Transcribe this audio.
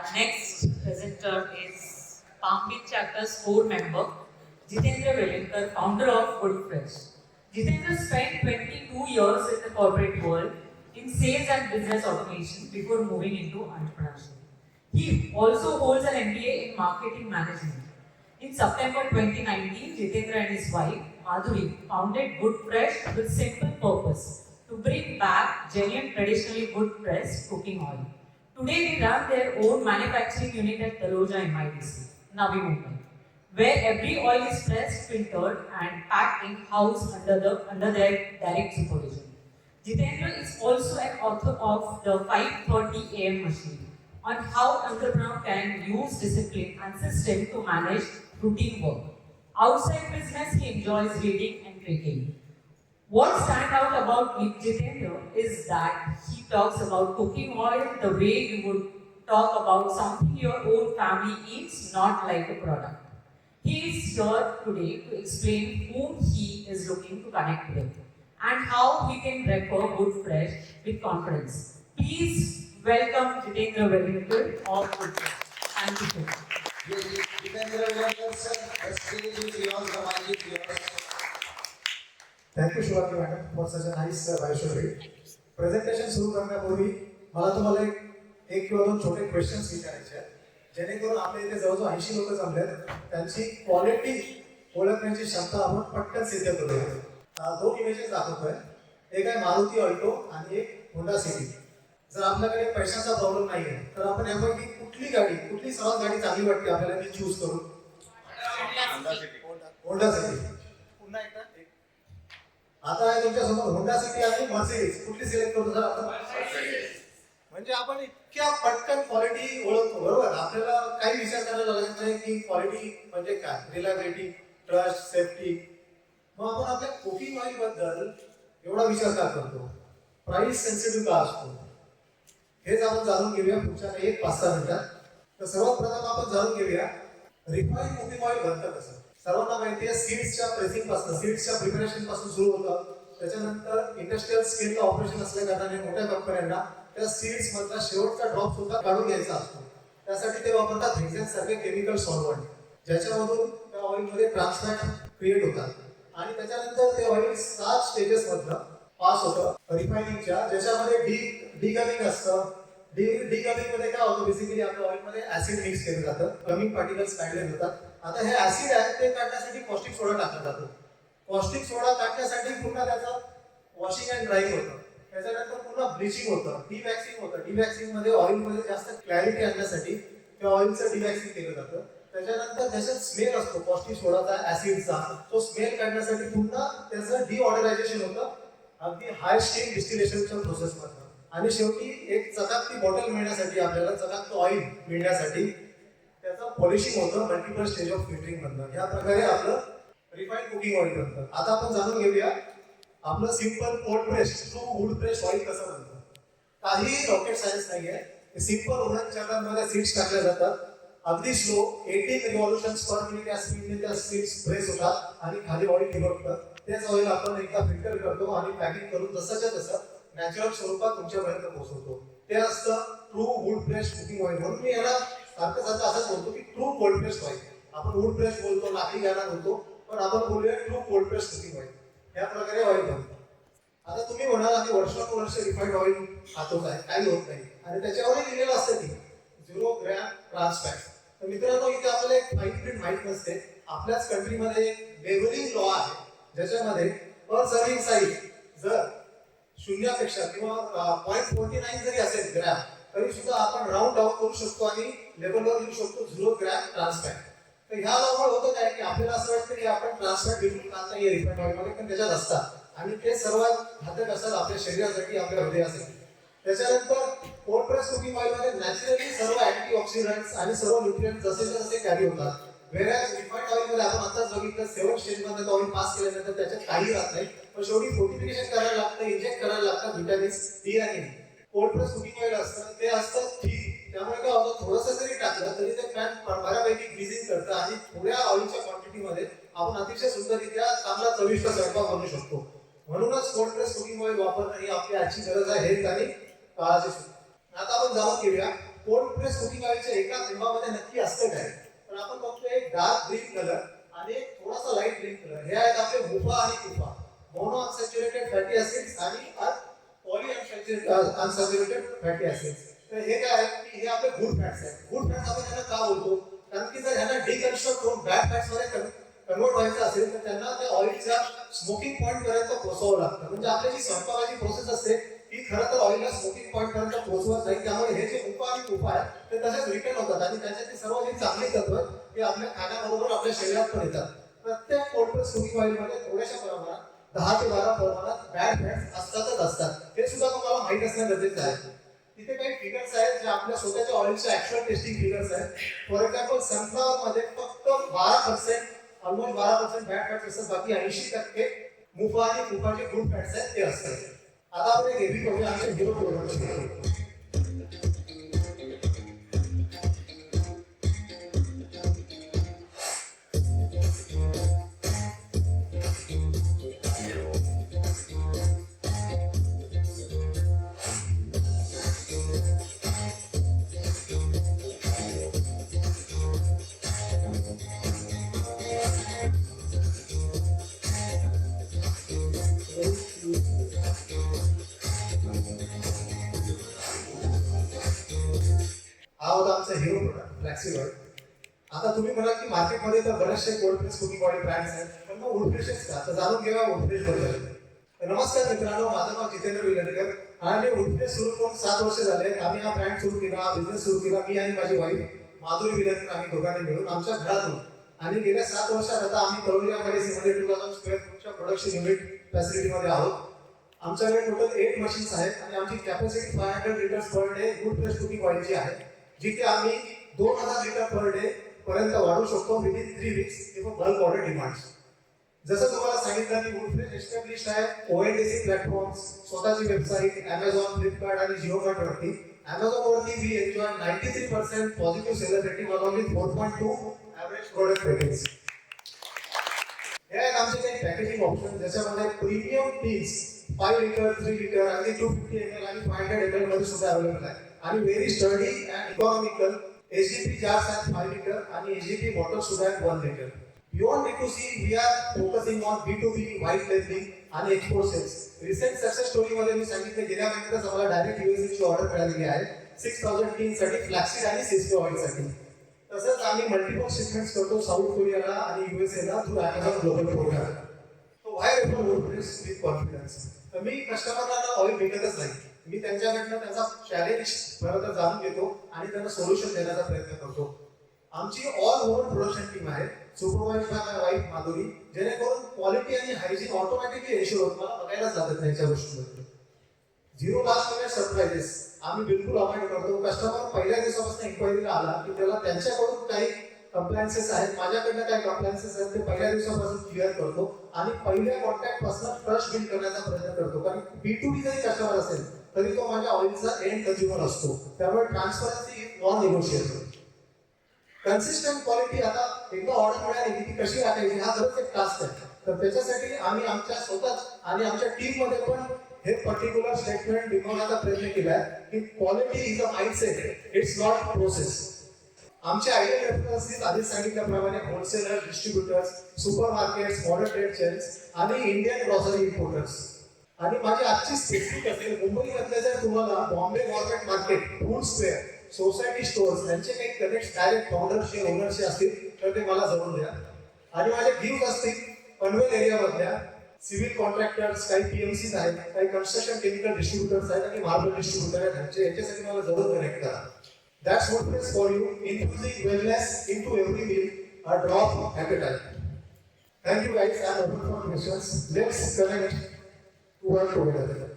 Our next presenter is Palm Beach Chapter's core member, Jitendra Velinkar, founder of Foodfresh. Jitendra spent 22 years in the corporate world in sales and business automation before moving into entrepreneurship. He also holds an MBA in marketing management. In September 2019, Jitendra and his wife, Madhuri, founded Foodfresh with simple purpose to bring back genuine traditionally wood-pressed cooking oil. Today, they run their own manufacturing unit at Taloja in MIDC, Navi Mumbai, where every oil is pressed, filtered, and packed in-house under their direct supervision. Jitendra is also an author of the 5:30 AM machine on how entrepreneur can use discipline and system to manage routine work. Outside business, he enjoys reading and trekking. What stands out about Jitendra is that he talks about cooking oil the way you would talk about something your own family eats, not like a product. He is here today to explain whom he is looking to connect with and how he can refer Foodfresh with confidence. Please welcome Jitendra Velinkar of Foodfresh. Thank you so much. Jitendra Velinkar sir, the stage is yours, the mic is yours. Thank you Shivaji madam for such a nice bio story. Presentation सुरू करण्यापूर्वी मला तुम्हाला एक किंवा दोन छोटे questions विचारायचे आहेत, जेणेकरून आपल्या इथे जवळजवळ 80 लोक जमलेत, त्यांची क्वालिटी ओळखण्याची क्षमता आपण पटकन सिद्ध करूया. दोन इमेजेस दाखवतोय, एक आहे मारुती ऑल्टो आणि एक होंडा सिटी. जर आपल्याकडे पैशाचा प्रॉब्लेम नाही आहे तर आपण यापैकी कुठली सर्वात गाडी चांगली वाटते आपल्याला ती चूज करू? Honda city. पुन्हा एकदा आता आहे तुमच्यासमोर होंडा सिटी आणि मर्सिडीज. कुठली सिलेक्ट करतो सर आपण? म्हणजे आपण इतक्या पटकन क्वालिटी ओळखतो, बरोबर? आपल्याला काही विचार करायला लागत नाही की क्वालिटी म्हणजे काय, रिलायबिलिटी, ट्रस्ट, सेफ्टी. मग आपण आपल्या कुकिंग ऑइल बद्दल एवढा विचार का करतो? प्राइस सेन्सिटिव्ह का असतो? हेच आपण जाणून घेऊया पुढच्या 1-5 मिनिटात. तर सर्वात प्रथम आपण जाणून घेऊया रिफाईन कुकिंग ऑइल बनतं कसं. सर्वांना माहिती आहे सीड्सच्या प्रेसिंग पासून, सीड्सच्या प्रिपरेशन पासून सुरू होतं. त्याच्यानंतर इंडस्ट्रियल स्केलला ऑपरेशन असल्या कारणाने मोठ्या कंपन्यांना त्या सीड्स मधला शेवटचा ड्रॉप सुद्धा काढून घ्यायचा असतो. त्यासाठी ते वापरतात हेक्सेन सारखे केमिकल सॉल्व्हंट, ज्याच्यामधून त्या ऑइलमध्ये ट्रान्सफॅट क्रिएट होतात आणि त्याच्यानंतर ते ऑइल 7 स्टेजेस मधनं पास होतं रिफायनिंगच्या, ज्याच्यामध्ये डिगमिंग असतं. डिगमिंग मध्ये काय होतं, बेसिकली आपल्या ऑइलमध्ये ऍसिड मिक्स केलं जातं, कमिंग पार्टिकल्स काढले जातात. आता हे ऍसिड आहे ते काढण्यासाठी कॉस्टिक सोडा टाकला जातो. कॉस्टिक सोडा टाकण्यासाठी पुन्हा त्याचं वॉशिंग अँड ड्राईंग होतं. त्याच्यानंतर पुन्हा ब्लिचिंग होतं, डिवॅक्सिंग होतं. डिवॅक्सिंग मध्ये ऑइलमध्ये जास्त क्लॅरिटी आणण्यासाठी त्या ऑइलचं डिवॅक्सिंग केलं जातं. त्याच्यानंतर त्याच्यात स्मेल असतो कॉस्टिक सोडाचा, ऍसिडचा. तो स्मेल काढण्यासाठी पुन्हा त्याचं डिऑर्डरायझेशन होतं अगदी हाय स्टीम डिस्टिलेशनच्या प्रोसेसमध्ये. आणि शेवटी एक चकाकती बॉटल मिळण्यासाठी, आपल्याला चकाकतं ऑइल मिळण्यासाठी त्याचं पॉलिशिंग होतं मल्टिपल स्टेज ऑफ फिल्टरिंग मधनं. या प्रकारे आपलं रिफाईंड कुकिंग ऑइल बनतं. आता आपण जाणून घेऊया आपलं simple cold press true wood press oil कसं बनतं. काही रॉकेट सायन्स नाहीये. सिंपल वुडन चॅनलमध्ये सीड्स टाकल्या जातात. अगदी स्लो 18 रिव्हॉल्युशन्स पर मिनिट या स्पीडने त्या सीड्स प्रेस होतात आणि खाली ऑइल निघतं. तेच ऑइल आपण एकदा फिल्टर करतो आणि पॅकिंग करून जसंच्या तसं नॅचरल स्वरूपात तुमच्यापर्यंत पोहोचवतो. ते असतं true wood press cooking oil. म्हणून मी याला सारखं असंच बोलतो की ट्रू कोल्ड प्रेस ऑइल. आपण वूड प्रेस बोलतो, लाकडी गाणा बोलतो, पण आपण बोलूया true cold press cooking oil. या प्रकारे ऑइल बनतं. आता तुम्ही म्हणाल आम्ही वर्षानुवर्ष रिफाईंड ऑइल खातो काय, काही होत नाही. आणि त्याच्यावरही लिहिलेलं असतं की 0 ग्रॅम ट्रान्स फॅट. तर मित्रांनो, इथे आपल्याला एक फाईन प्रिंट माहित नसते. आपल्याच कंट्रीमध्ये एक लेबलिंग लॉ आहे, ज्याच्यामध्ये पर सर्विंग साईज जर 0 किंवा 0.49 जरी असेल ग्रॅम, तरी सुद्धा आपण राऊंड डाऊन करू शकतो आणि लेबलवर लिहू शकतो 0 ग्रॅम ट्रान्स फॅट. तर ह्या लॉमुळे होतं काय की आपल्याला असं वाटतं की आपण ट्रान्स फॅट बिलकुल खात नाहीये रिफाईंड ऑइलमध्ये, पण त्याच्यात असतात आणि ते सर्वात घातक असतात आपल्या शरीरासाठी, आपल्या हृदयासाठी. त्याच्यानंतर कोल्ड प्रेस कुकिंग ऑइलमध्ये नॅचरली सर्व अँटीऑक्सिडंट्स आणि सर्व न्यूट्रिएंट्स जसे कॅरी होतात. वेगळ्याच रिफाईंड ऑइलमध्ये आपण आताच बघितलं 7 स्टेजमध्ये ऑइल पास केल्यानंतर त्याच्यात काही राहत नाही, पण शेवटी फोर्टिफिकेशन करायला लागतं, इंजेक्ट करायला लागतं व्हिटॅमिन्स डी आणि E. Cold press cooking oil असतं ते असतं थिक, त्यामुळे काय होतं थोडंसं जरी टाकलं तरी ते पॅन बऱ्यापैकी ग्रीजिंग करतं आणि थोड्या ऑइलच्या क्वांटिटीमध्ये आपण अतिशय सुंदररित्या चांगला चविष्ट स्वयंपाक बनवू शकतो. म्हणूनच कोल्ड प्रेस कुकिंग ऑइल वापरणं ही आपली आजची गरज आहे, हेल्थ आणि काळाची. आता आपण जाणून घेऊया कोल्ड प्रेस कुकिंग ऑइलच्या एका थेंबामध्ये नक्की असतं काय? तर आपण बघतो एक डार्क ग्रीन कलर आणि एक थोडासा लाईट ग्रीन कलर. हे आहेत आपले मुफा आणि कुफा, मोनो अनसॅच्युरेटेड फॅटी ऍसिड्स आणि पॉली अनसॅच्युरेटेड फॅटी ऍसिड्स. तर हे काय आहे की हे आपले गुड फॅट्स आहेत. गुड फॅट्स आपण त्यांना का बोलतो? कारण की जर ह्यांना डिकन्स्ट्रक्ट करून बॅड फॅट्स मध्ये कन्वर्ट व्हायचं असेल तर त्यांना त्या ऑइलच्या स्मोकिंग पॉईंट पर्यंत पोहोचवावं लागतं. म्हणजे आपली जी स्वयंपाकाची प्रोसेस असते ती खरं तर ऑइलला स्मोकिंग पॉईंट पर्यंत पोहोचवत नाही. त्यामुळे हे जे उपाय आणि उपाय आहेत ते तसेच रिटर्न होतात आणि त्याच्यातली सर्व जी चांगली तत्व ते आपल्या खाण्याबरोबर आपल्या शरीरात पण येतात. प्रत्येक कोल्ड प्रेस कुकिंग ऑइल मध्ये थोड्याशा प्रमाणात 10 ते 12 प्रमाणात बॅड फॅट्स असतातच असतात. हे सुद्धा तुम्हाला माहित असणं गरजेचं आहे. तिथे काही फिगर्स आहेत जे आपल्या स्वतःच्या ऑइलच्या ऍक्च्युअल टेस्टिंग फिगर्स आहेत. फॉर एक्झाम्पल सनफ्लॉवर मध्ये फक्त 12% ऑलमोस्ट 12% बॅड फॅट्स असतात. बाकी 80% मुफा आणि कुफाचे गुड फॅट्स आहेत ते असतात. आता आपण एक रिव्ह्यू करूया आमच्या हिरो प्रोडक्टचे. हा होता आमचा हिरो प्रोडक्ट फ्लॅक्सी ऑइल. आता तुम्ही म्हणाल की मार्केटमध्ये तर बरेचसे cold press cooking oil brands आहेत, पण मग वुडफ्रेशच का? तर जाणून घेऊया वुडफ्रेश बद्दल. नमस्कार मित्रांनो, माझं नाव जितेंद्र विलंडकर आणि वुडफ्रेश सुरू करून 7 वर्ष झाले. आम्ही हा ब्रँड सुरू केला, हा बिझनेस सुरू केला मी आणि माझी वाईफ माधुरी विलंडकर, आम्ही दोघांनी मिळून आमच्या घरातून. आणि गेल्या 7 वर्षात आता आम्ही तळोजामध्ये 72,000 स्क्वेअर फूटच्या प्रोडक्शन युनिट फॅसिलिटीमध्ये आहोत. आमच्याकडे टोटल 8 मशीन्स आहेत आणि आमची capacity 500 litres per day wood press cooking ऑइलची आहे, जिथे आम्ही 2000 लिटर पर डे पर्यंत वाढवू शकतो within 3 weeks if bulk order demands. जसं तुम्हाला सांगितलं की वुडफ्रेश एस्टॅब्लिश्ड आहे ONDC प्लॅटफॉर्म्स, स्वतःची वेबसाईट Amazon, फ्लिपकार्ट आणि जिओमार्ट वरती. Amazon वरती we enjoy 93% positive seller rating along with 4.2 average product ratings. हे आहेत आमचे काही पॅकेजिंग ऑप्शन, ज्याच्यामध्ये प्रीमियम टीज 5 लिटर, 3 लिटर आणि 250 ml आणि 500 ml मध्ये सुद्धा अवेलेबल आहे. आणि very study and economical HDP jars आहेत 5 लिटर आणि HDP बॉटल सुद्धा आहेत 1 litre. Beyond B2C we are focusing on B2B white labelling आणि export sales. Recent success story मध्ये मी सांगितलं गेल्या महिन्यातच आम्हाला डायरेक्ट USA ची ऑर्डर मिळालेली आहे 6000 टीनसाठी फ्लॅक्सीड आणि सिस्को ऑइलसाठी. तसंच आम्ही मल्टिपल शिपमेंट्स करतो साऊथ कोरियाला आणि USA ला थ्रू Amazon ग्लोबल प्रोग्राम. तो why refer Woodfresh with confidence. तर मी कस्टमरला ऑइल विकतच नाही, मी त्यांच्याकडनं त्यांचा चॅलेंज खरं जाणून घेतो आणि त्यांना सोल्युशन देण्याचा प्रयत्न करतो. आमची ऑल ओव्हर प्रोडक्शन टीम आहे, supervise by my wife Madhuri, जेणेकरून क्वालिटी आणि हायजीन ऑटोमॅटिकली एन्श्योर होत. मला बघायलाच लागत नाही याच्या गोष्टींमध्ये. 0 लास्ट मिनिट सरप्राइजेस आम्ही बिलकुल अवॉइड करतो. कस्टमर पहिल्या दिवसापासून इन्क्वायरीला आला की त्याला त्यांच्याकडून काही कंप्लायन्सेस आहेत, माझ्याकडनं काही कंप्लायन्सेस आहेत, ते पहिल्या दिवसापासून क्लिअर करतो आणि पहिल्या कॉन्टॅक्ट पासून ट्रस्ट बिल्ड करण्याचा प्रयत्न करतो. कारण B2B जरी कस्टमर असेल तरी तो माझ्या ऑइलचा एंड कंझ्युमर असतो. त्यामुळे transparency is non negotiable. Consistent quality, आता एकदा ऑर्डर मिळाली की ती कशी राखायची हा खरंच एक टास्क आहे. तर त्याच्यासाठी आम्ही आमच्या स्वतःच आणि आमच्या टीम मध्ये पण हे पर्टिक्युलर स्टेटमेंट लिखवण्याचा प्रयत्न केला आहे की quality is a mindset, it's not process. आमचे आयडियल रेफरन्सेस आधी सांगितल्याप्रमाणे wholesaler, distributors, super markets, modern trade chains आणि इंडियन ग्रॉसरी इम्पोर्टर्स. आणि माझी आजची स्पेसिफिक असेल मुंबईमधले जर तुम्हाला Bombay government market, food square, society stores यांचे काही कनेक्ट डायरेक्ट फाउंडरचे ओनरचे असतील तर ते मला जरूर द्या. आणि माझे गिव्स असतील पनवेल एरियामधल्या सिव्हिल कॉन्ट्रॅक्टर्स, काही PMCs आहेत, काही कन्स्ट्रक्शन केमिकल डिस्ट्रीब्युटर्स आहेत आणि मार्बल डिस्ट्रीब्युटर आहेत, याच्यासाठी मला जरूर कनेक्ट करा. That's what is for you, infusing wellness into every meal, a drop at a time. Thank you guys, I'm open for questions. Let's connect to work together.